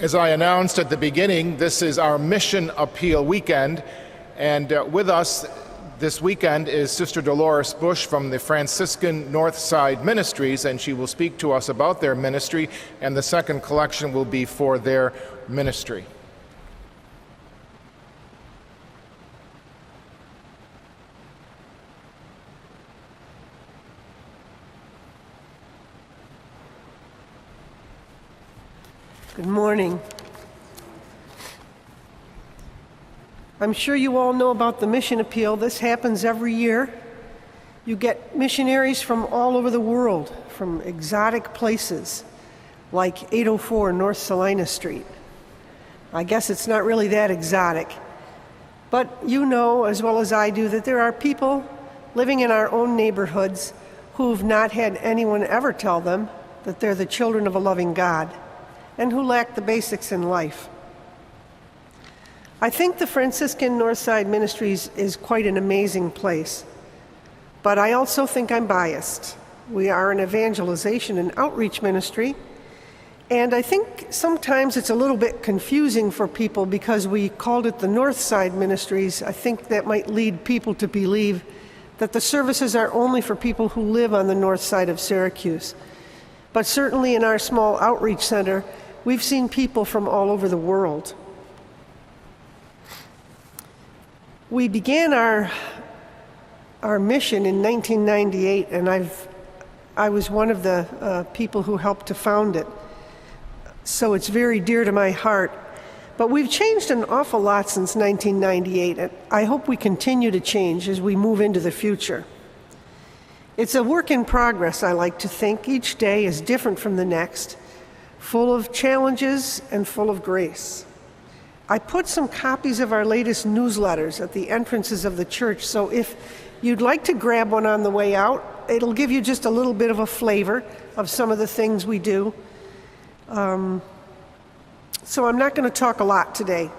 As I announced at the beginning, this is our Mission Appeal weekend, and with us this weekend is Sister Dolores Bush from the Franciscan Northside Ministries, and she will speak to us about their ministry, and the second collection will be for their ministry. Good morning. I'm sure you all know about the Mission Appeal. This happens every year. You get missionaries from all over the world, from exotic places like 804 North Salina Street. I guess it's not really that exotic, but you know as well as I do that there are people living in our own neighborhoods who've not had anyone ever tell them that they're the children of a loving God, and who lack the basics in life. I think the Franciscan Northside Ministries is quite an amazing place, but I also think I'm biased. We are an evangelization and outreach ministry, and I think sometimes it's a little bit confusing for people because we called it the Northside Ministries. I think that might lead people to believe that the services are only for people who live on the north side of Syracuse. But certainly in our small outreach center, we've seen people from all over the world. We began our mission in 1998, and I was one of the people who helped to found it. So it's very dear to my heart. But we've changed an awful lot since 1998, and I hope we continue to change as we move into the future. It's a work in progress, I like to think. Each day is different from the next, full of challenges and full of grace. I put some copies of our latest newsletters at the entrances of the church, so if you'd like to grab one on the way out, it'll give you just a little bit of a flavor of some of the things we do. So I'm not going to talk a lot today,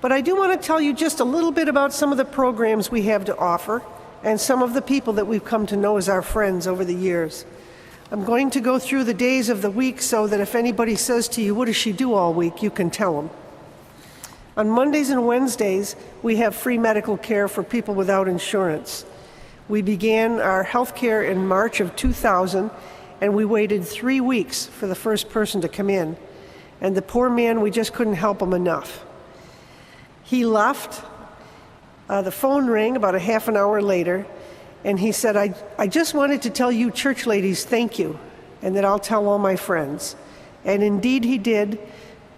but I do want to tell you just a little bit about some of the programs we have to offer and some of the people that we've come to know as our friends over the years. I'm going to go through the days of the week so that if anybody says to you, "What does she do all week?" you can tell them. On Mondays and Wednesdays, we have free medical care for people without insurance. We began our health care in March of 2000, and we waited 3 weeks for the first person to come in. And the poor man, we just couldn't help him enough. He left. The phone rang about a half an hour later, and he said, I just wanted to tell you church ladies thank you, and that I'll tell all my friends. And indeed he did,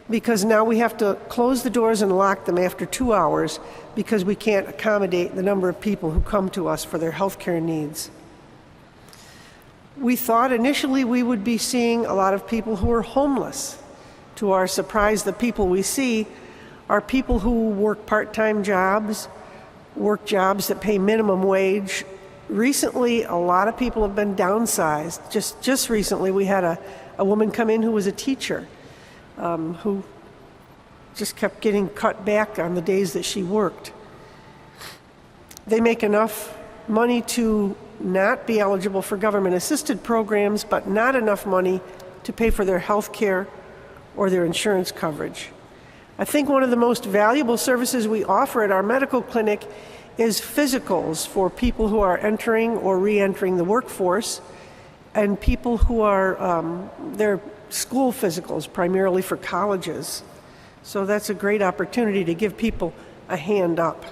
because now we have to close the doors and lock them after 2 hours because we can't accommodate the number of people who come to us for their health care needs. We thought initially we would be seeing a lot of people who are homeless. To our surprise, the people we see are people who work part-time jobs, work jobs that pay minimum wage. Recently, a lot of people have been downsized. Just recently, we had a woman come in who was a teacher, who just kept getting cut back on the days that she worked. They make enough money to not be eligible for government-assisted programs, but not enough money to pay for their health care or their insurance coverage. I think one of the most valuable services we offer at our medical clinic is physicals for people who are entering or re-entering the workforce, and people who are, they're school physicals, primarily for colleges. So that's a great opportunity to give people a hand up.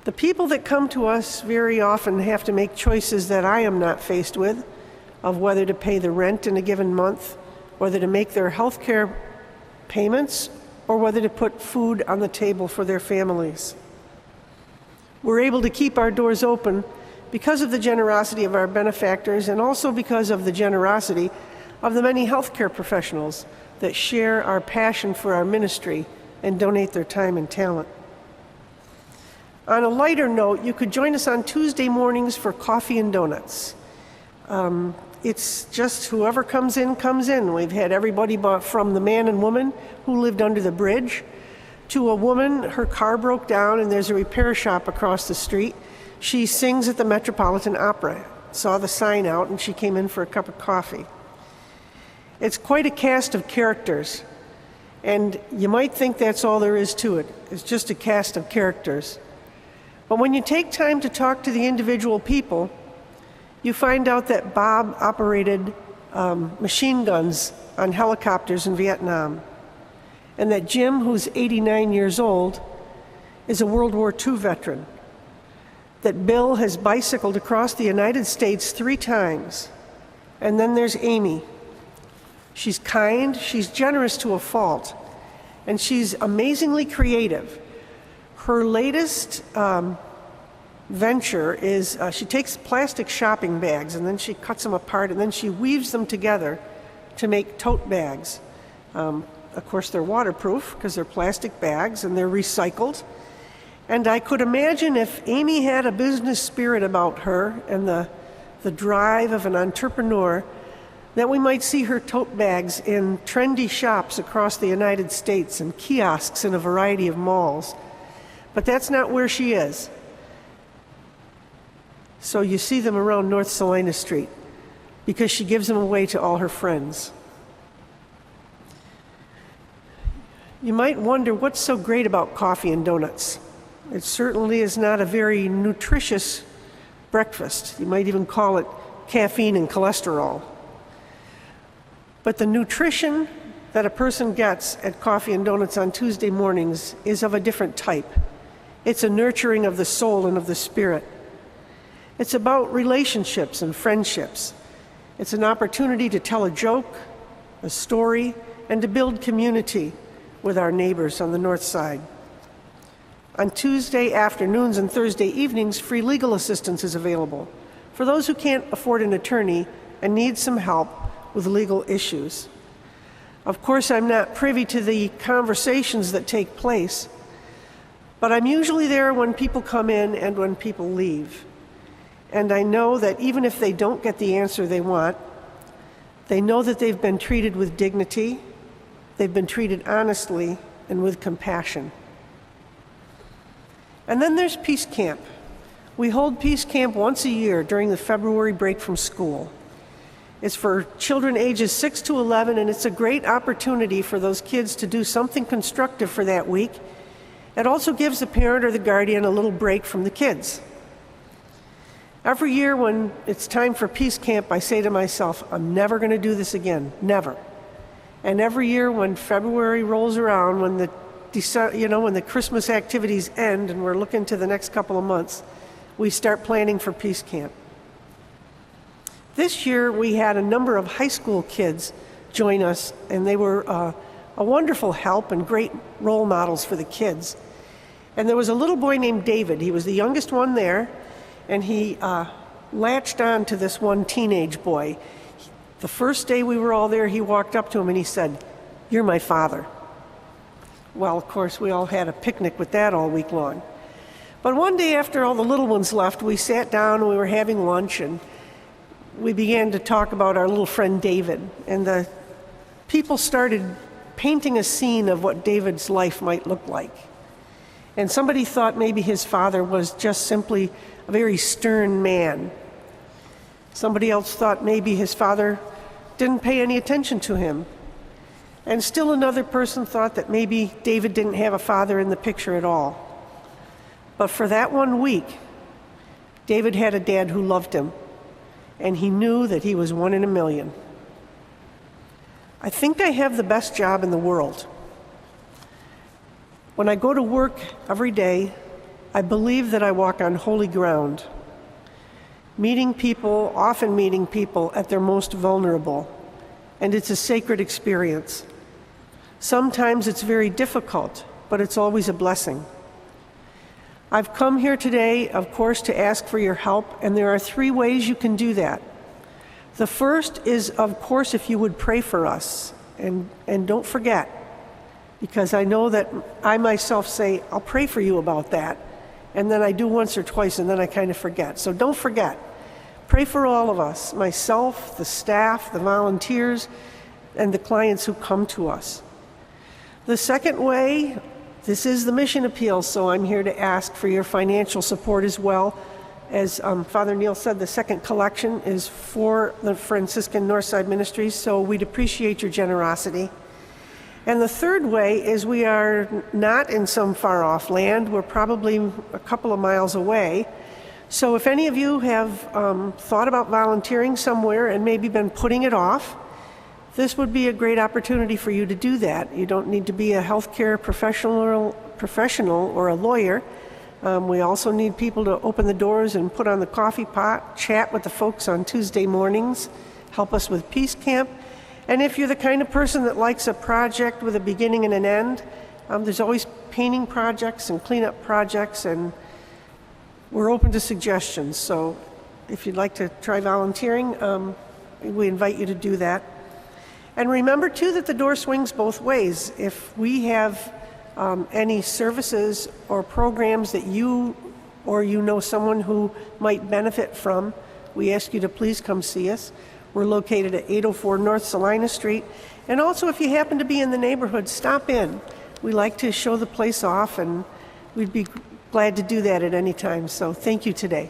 The people that come to us very often have to make choices that I am not faced with, of whether to pay the rent in a given month, whether to make their health care payments, or whether to put food on the table for their families. We're able to keep our doors open because of the generosity of our benefactors, and also because of the generosity of the many healthcare professionals that share our passion for our ministry and donate their time and talent. On a lighter note, you could join us on Tuesday mornings for coffee and donuts. It's just whoever comes in, comes in. We've had everybody from the man and woman who lived under the bridge to a woman, her car broke down and there's a repair shop across the street. She sings at the Metropolitan Opera, saw the sign out, and she came in for a cup of coffee. It's quite a cast of characters, and you might think that's all there is to it. It's just a cast of characters. But when you take time to talk to the individual people, you find out that Bob operated machine guns on helicopters in Vietnam, and that Jim, who's 89 years old, is a World War II veteran, that Bill has bicycled across the United States 3 times, and then there's Amy. She's kind, she's generous to a fault, and she's amazingly creative. Her latest venture is she takes plastic shopping bags and then she cuts them apart and then she weaves them together to make tote bags. Of course, they're waterproof because they're plastic bags and they're recycled. And I could imagine if Amy had a business spirit about her and the drive of an entrepreneur, that we might see her tote bags in trendy shops across the United States and kiosks in a variety of malls. But that's not where she is. So you see them around North Salina Street because she gives them away to all her friends. You might wonder what's so great about coffee and donuts. It certainly is not a very nutritious breakfast. You might even call it caffeine and cholesterol. But the nutrition that a person gets at coffee and donuts on Tuesday mornings is of a different type. It's a nurturing of the soul and of the spirit. It's about relationships and friendships. It's an opportunity to tell a joke, a story, and to build community with our neighbors on the north side. On Tuesday afternoons and Thursday evenings, free legal assistance is available for those who can't afford an attorney and need some help with legal issues. Of course, I'm not privy to the conversations that take place, but I'm usually there when people come in and when people leave. And I know that even if they don't get the answer they want, they know that they've been treated with dignity, they've been treated honestly, and with compassion. And then there's Peace Camp. We hold Peace Camp once a year during the February break from school. It's for children ages 6 to 11, and it's a great opportunity for those kids to do something constructive for that week. It also gives the parent or the guardian a little break from the kids. Every year when it's time for Peace Camp, I say to myself, I'm never going to do this again, never. And every year when February rolls around, when the Christmas activities end and we're looking to the next couple of months, we start planning for Peace Camp. This year we had a number of high school kids join us, and they were a wonderful help and great role models for the kids. And there was a little boy named David. He was the youngest one there, and he latched on to this one teenage boy. The first day we were all there, he walked up to him and he said, "You're my father." Well, of course, we all had a picnic with that all week long. But one day after all the little ones left, we sat down and we were having lunch, and we began to talk about our little friend David. And the people started painting a scene of what David's life might look like. And somebody thought maybe his father was just simply a very stern man. Somebody else thought maybe his father didn't pay any attention to him. And still another person thought that maybe David didn't have a father in the picture at all. But for that one week, David had a dad who loved him, and he knew that he was one in a million. I think I have the best job in the world. When I go to work every day, I believe that I walk on holy ground, often meeting people at their most vulnerable, and it's a sacred experience. Sometimes it's very difficult, but it's always a blessing. I've come here today, of course, to ask for your help, and there are 3 ways you can do that. The first is, of course, if you would pray for us, and don't forget, because I know that I myself say, I'll pray for you about that, and then I do once or twice, and then I kind of forget. So don't forget. Pray for all of us, myself, the staff, the volunteers, and the clients who come to us. The second way, this is the mission appeal, so I'm here to ask for your financial support as well. As Father Neal said, the second collection is for the Franciscan Northside Ministries, so we'd appreciate your generosity. And the third way is we are not in some far-off land. We're probably a couple of miles away. So if any of you have thought about volunteering somewhere and maybe been putting it off, this would be a great opportunity for you to do that. You don't need to be a healthcare professional or a lawyer. We also need people to open the doors and put on the coffee pot, chat with the folks on Tuesday mornings, help us with Peace Camp. And if you're the kind of person that likes a project with a beginning and an end, there's always painting projects and cleanup projects, and we're open to suggestions. So if you'd like to try volunteering, we invite you to do that. And remember, too, that the door swings both ways. If we have any services or programs that you or you know someone who might benefit from, we ask you to please come see us. We're located at 804 North Salina Street. And also, if you happen to be in the neighborhood, stop in. We like to show the place off, and we'd be glad to do that at any time. So thank you today.